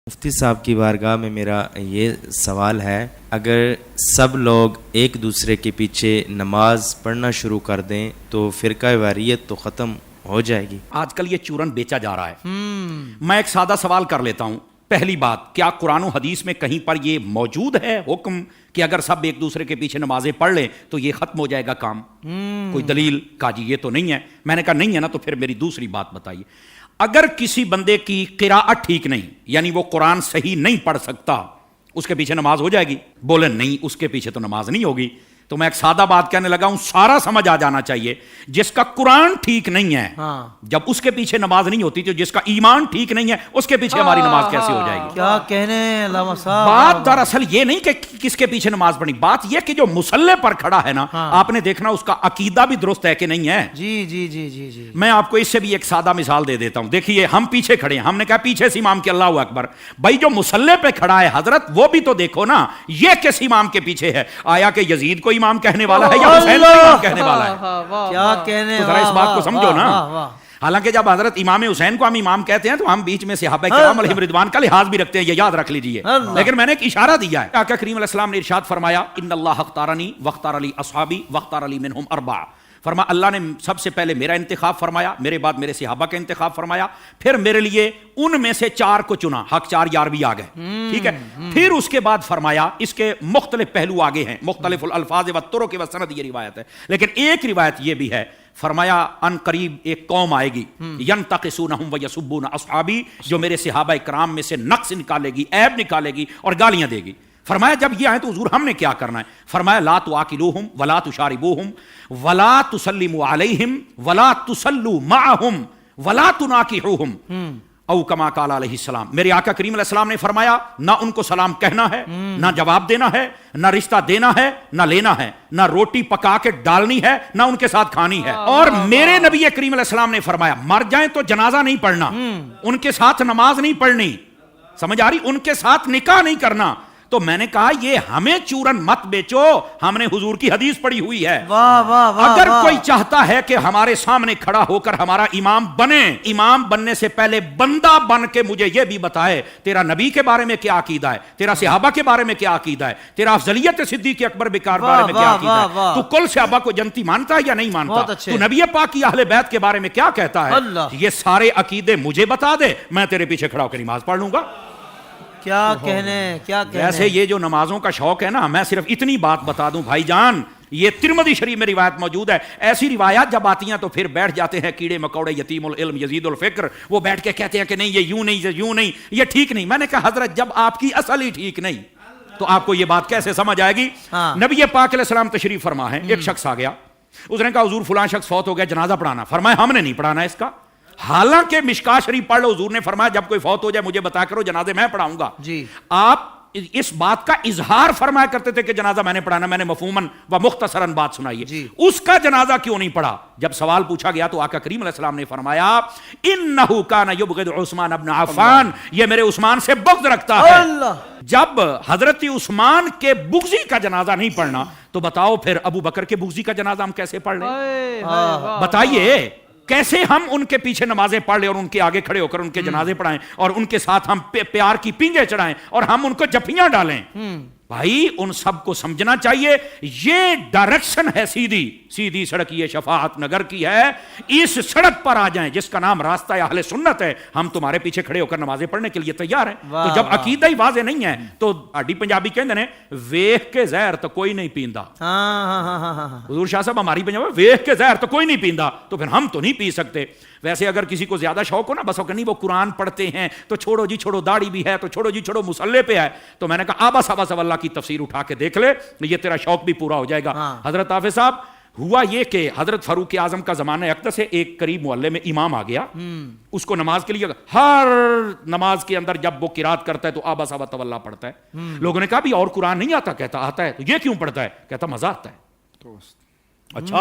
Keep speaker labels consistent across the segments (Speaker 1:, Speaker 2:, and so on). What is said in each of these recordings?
Speaker 1: مفتی صاحب کی بارگاہ میں میرا یہ سوال ہے، اگر سب لوگ ایک دوسرے کے پیچھے نماز پڑھنا شروع کر دیں تو فرقہ واریت تو ختم ہو جائے گی؟
Speaker 2: آج کل یہ چورن بیچا جا رہا ہے۔ میں ایک سادہ سوال کر لیتا ہوں۔ پہلی بات، کیا قرآن و حدیث میں کہیں پر یہ موجود ہے حکم کہ اگر سب ایک دوسرے کے پیچھے نمازیں پڑھ لیں تو یہ ختم ہو جائے گا کام؟ کوئی دلیل؟ کہا جی یہ تو نہیں ہے۔ میں نے کہا نہیں ہے نا، تو پھر میری دوسری بات بتائیے۔ اگر کسی بندے کی قراءت ٹھیک نہیں، یعنی وہ قرآن صحیح نہیں پڑھ سکتا، اس کے پیچھے نماز ہو جائے گی؟ بولے نہیں، اس کے پیچھے تو نماز نہیں ہوگی۔ تو میں ایک سادہ بات کہنے لگا ہوں، سارا سمجھ آ جانا چاہیے۔ جس کا قرآن ٹھیک نہیں ہے، جب اس کے پیچھے نماز نہیں ہوتی، تو جس کا ایمان ٹھیک نہیں ہے اس کے پیچھے ہماری نماز کیسے ہو جائے گی؟
Speaker 3: کیا کہنے علامہ صاحب۔
Speaker 2: بات دراصل یہ نہیں کہ کس کے پیچھے نماز پڑھنی، بات یہ کہ جو مصلی پر کھڑا ہے نا، آپ نے دیکھنا اس کا عقیدہ بھی درست ہے کہ نہیں ہے۔
Speaker 3: جی جی جی جی جی
Speaker 2: میں آپ کو اس سے بھی ایک سادہ مثال دے دیتا ہوں۔ دیکھیے، ہم پیچھے کھڑے ہیں، ہم نے کہا پیچھے سے امام کے اللہ اکبر، بھائی جو مصلی پہ کھڑا ہے حضرت، وہ بھی تو دیکھو نا، یہ کس امام کے پیچھے ہے؟ آیا کہ یزید کو امام کہنے والا ہے یا حسین کو امام کہنے والا ہے؟
Speaker 3: کیا کہنے،
Speaker 2: تو ذرا اس بات کو سمجھو نا۔ حالانکہ جب حضرت امام حسین کو ہم امام کہتے ہیں تو ہم بیچ میں صحابہ کرام علیہم رضوان کا لحاظ بھی رکھتے ہیں، یہ یاد رکھ لیجئے۔ لیکن میں نے ایک اشارہ دیا ہے۔ آقا کریم علیہ السلام نے ارشاد فرمایا، ان اللہ اختارنی واختار لی اصحابی واختار لی منہم اربع۔ فرما اللہ نے سب سے پہلے میرا انتخاب فرمایا، میرے بعد میرے صحابہ کا انتخاب فرمایا، پھر میرے لیے ان میں سے 4 کو چنا، حق 4 یار بھی آ گئے، ٹھیک ہے۔ پھر اس کے بعد فرمایا، اس کے مختلف پہلو آگے ہیں، مختلف الالفاظ والطرق والسند، یہ روایت ہے، لیکن ایک روایت یہ بھی ہے، فرمایا ان قریب ایک قوم آئے گی، ینتقصونہم ویسبون اصحابی، جو میرے صحابہ کرام میں سے نقص نکالے گی، عیب نکالے گی اور گالیاں دے گی۔ فرمایا جب یہ آئے تو حضور ہم نے کیا کرنا ہے؟ فرمایا لا تواکلوہم ولا تشاربوہم ولا تسلموا علیہم ولا تسلوا معہم ولا تناکحوہم، او کما قال علیہ السلام۔ میرے آقا کریم علیہ السلام نے فرمایا، نہ ان کو سلام کہنا ہے، نہ جواب دینا ہے، نہ رشتہ دینا ہے، نہ لینا ہے، نہ روٹی پکا کے ڈالنی ہے، نہ ان کے ساتھ کھانی ہے۔ اور میرے نبی کریم علیہ السلام نے فرمایا، مر جائیں تو جنازہ نہیں پڑھنا، ان کے ساتھ نماز نہیں پڑھنی، سمجھ آ رہی؟ ان کے ساتھ نکاح نہیں کرنا۔ تو میں نے کہا یہ ہمیں چورن مت بیچو، ہم نے حضور کی حدیث پڑھی ہوئی ہے۔ اگر کوئی چاہتا ہے کہ ہمارے سامنے کھڑا ہو کر ہمارا امام بنے، امام بننے سے پہلے بندہ بن کے مجھے یہ بھی بتائے تیرا نبی کے بارے میں کیا عقیدہ ہے، تیرا صحابہ کے بارے میں کیا عقیدہ ہے، تیرا افضلیت صدیق اکبر بکار بارے میں کیا عقیدہ ہے، تو کل صحابہ کو جنتی مانتا ہے یا نہیں مانتا، تو نبی پاک کی اہل بیت کے بارے میں کیا کہتا ہے، یہ سارے عقیدے مجھے بتا دے، میں تیرے پیچھے کھڑا ہو کے نماز پڑھ لوں گا۔
Speaker 3: کیا کہنے، کیا کہنے۔
Speaker 2: ویسے یہ جو نمازوں کا شوق ہے نا، میں صرف اتنی بات بتا دوں بھائی جان، یہ ترمذی شریف میں روایت موجود ہے، ایسی روایات جب آتی ہیں تو پھر بیٹھ جاتے ہیں کیڑے مکوڑے، یتیم العلم یزید الفکر، وہ بیٹھ کے کہتے ہیں کہ نہیں یہ یوں نہیں، یہ یوں نہیں، یہ ٹھیک نہیں۔ میں نے کہا حضرت جب آپ کی اصل ہی ٹھیک نہیں تو آپ کو یہ بات کیسے سمجھ آئے گی؟ نبی پاک علیہ السلام تشریف فرما ہے، ایک شخص آ گیا، اس نے کہا حضور فلاں شخص فوت ہو گیا، جنازہ پڑھانا۔ فرمایا ہم نے نہیں پڑھانا اس کا، حالانکہ مشکاہ شریف پڑھ لو، حضور نے فرمایا جب کوئی فوت ہو جائے مجھے بتا کرو، جنازے میں پڑھاؤں گا۔
Speaker 3: جی
Speaker 2: آپ اس بات کا اظہار فرمایا کرتے تھے کہ جنازہ میں نے پڑھانا، میں نے مفہوماً و مختصراً بات سنائیے، اس کا جنازہ کیوں نہیں پڑھا؟ جب سوال پوچھا گیا تو آقا کریم علیہ السلام نے فرمایا، انہ کان یبغض عثمان ابن عفان، یہ میرے عثمان سے بغض رکھتا ہے۔ جب حضرت عثمان کے بغضی کا جنازہ نہیں پڑھنا تو بتاؤ پھر ابو بکر کے بغضی کا جنازہ ہم کیسے پڑھ لیں؟ بتائیے کیسے ہم ان کے پیچھے نمازیں پڑھ لیں اور ان کے آگے کھڑے ہو کر ان کے جنازے پڑھائیں اور ان کے ساتھ ہم پیار کی پینگیں چڑھائیں اور ہم ان کو جفیاں ڈالیں؟ بھائی ان سب کو سمجھنا چاہیے، یہ ڈائریکشن ہے سیدھی سڑک، یہ شفاعت نگر کی ہے، اس سڑک پر آ جائیں جس کا نام راستہ اہل سنت ہے، ہم تمہارے پیچھے کھڑے ہو کر نمازیں پڑھنے کے لیے تیار ہیں۔ تو جب عقیدہ ہی واضح نہیں ہے تو آڈی پنجابی کہندے نے ویکھ کے زہر تو کوئی نہیں پیندا۔ حضور شاہ صاحب ہماری پنجابی ویکھ کے زہر تو کوئی نہیں پیندا، تو پھر ہم تو نہیں پی سکتے۔ ویسے اگر کسی کو زیادہ شوق ہو نا، بس نہیں وہ قرآن پڑھتے ہیں تو چھوڑو جی چھوڑو، داڑھی بھی ہے تو چھوڑو جی چھوڑو، مصلی پہ ہے، تو میں نے کہا آبا اللہ کی تفسیر اٹھا کے دیکھ لے، یہ تیرا شوق بھی پورا ہو جائے گا۔ حضرت حافظ صاحب، ہوا یہ کہ حضرت فاروق اعظم کا زمانہ اقدس سے ایک قریب محلے میں امام آ گیا، اس کو نماز کے لیے ہر نماز کے اندر جب وہ قرات کرتا ہے تو آبا اللہ پڑھتا ہے۔ لوگوں نے کہا بھی اور قرآن نہیں آتا؟ کہتا آتا ہے۔ تو یہ کیوں پڑھتا ہے؟ کہتا مزہ آتا ہے۔ اچھا،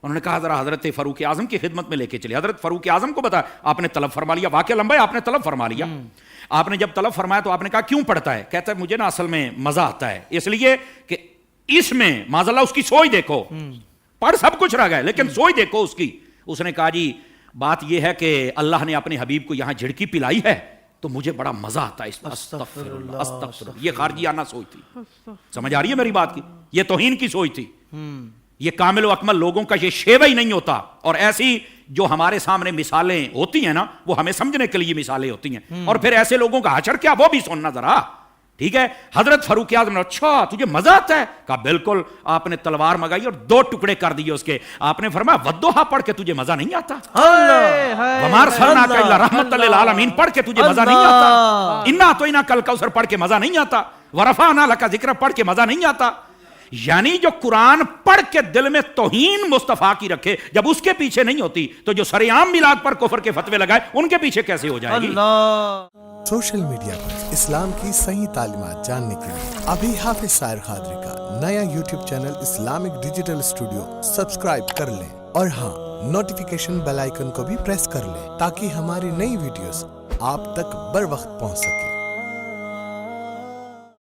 Speaker 2: انہوں نے کہا ذرا حضرت فاروق اعظم کی خدمت میں لے کے چلے۔ حضرت فاروق اعظم کو بتا، آپ نے طلب فرما لیا، واقعہ لمبا ہے، آپ نے طلب فرما لیا۔ آپ نے جب طلب فرمایا تو آپ نے کہا کیوں پڑھتا ہے؟ کہتا ہے مجھے نا اصل میں مزہ آتا ہے، اس لیے کہ اس میں معاذ اللہ اس کی سوچ دیکھو، پڑھ سب کچھ رہ گئے لیکن سوچ دیکھو اس کی۔ اس نے کہا جی بات یہ ہے کہ اللہ نے اپنے حبیب کو یہاں جھڑکی پلائی ہے تو مجھے بڑا مزہ آتا ہے اس میں، استغفر اللہ استغفر اللہ. یہ خارجیانہ سوچ تھی. سمجھ آ رہی ہے میری بات کی؟ یہ توہین کی سوچ تھی. یہ کامل و اکمل لوگوں کا یہ شیوہ ہی نہیں ہوتا. اور ایسی جو ہمارے سامنے مثالیں ہوتی ہیں نا، وہ ہمیں سمجھنے کے لیے مثالیں ہوتی ہیں. اور پھر ایسے لوگوں کا حشر کیا، وہ بھی سننا ذرا. ٹھیک ہے، حضرت فاروق اعظم نے اچھا تجھے مزہ آتا ہے؟ کہا بالکل. آپ نے تلوار منگائی اور 2 ٹکڑے کر دیے اس کے. آپ نے فرمایا والضحیٰ پڑھ کے تجھے مزہ نہیں آتا؟ وما ارسلناک الا رحمۃ للعالمین پڑھ کے تجھے مزہ نہیں آتا؟ انا اعطیناک الکوثر پڑھ کے مزہ نہیں آتا؟ ورفعنا لک ذکرک پڑھ کے مزہ نہیں آتا؟ یعنی جو قرآن پڑھ کے دل میں توہین مصطفیٰ کی رکھے، جب اس کے پیچھے نہیں ہوتی تو جو سر عام میلاد پر کفر کے فتوے لگائے ان کے پیچھے کیسے ہو جائے گی؟
Speaker 4: سوشل میڈیا پر اسلام کی صحیح تعلیمات جاننے کے لیے ابھی حافظ سائر قادری کا نیا YouTube channel Islamic digital studio subscribe کر لیں، اور ہاں نوٹیفیکیشن بیل آئیکن کو بھی پریس کر لیں تاکہ ہماری نئی ویڈیوز آپ تک بر وقت پہنچ سکے.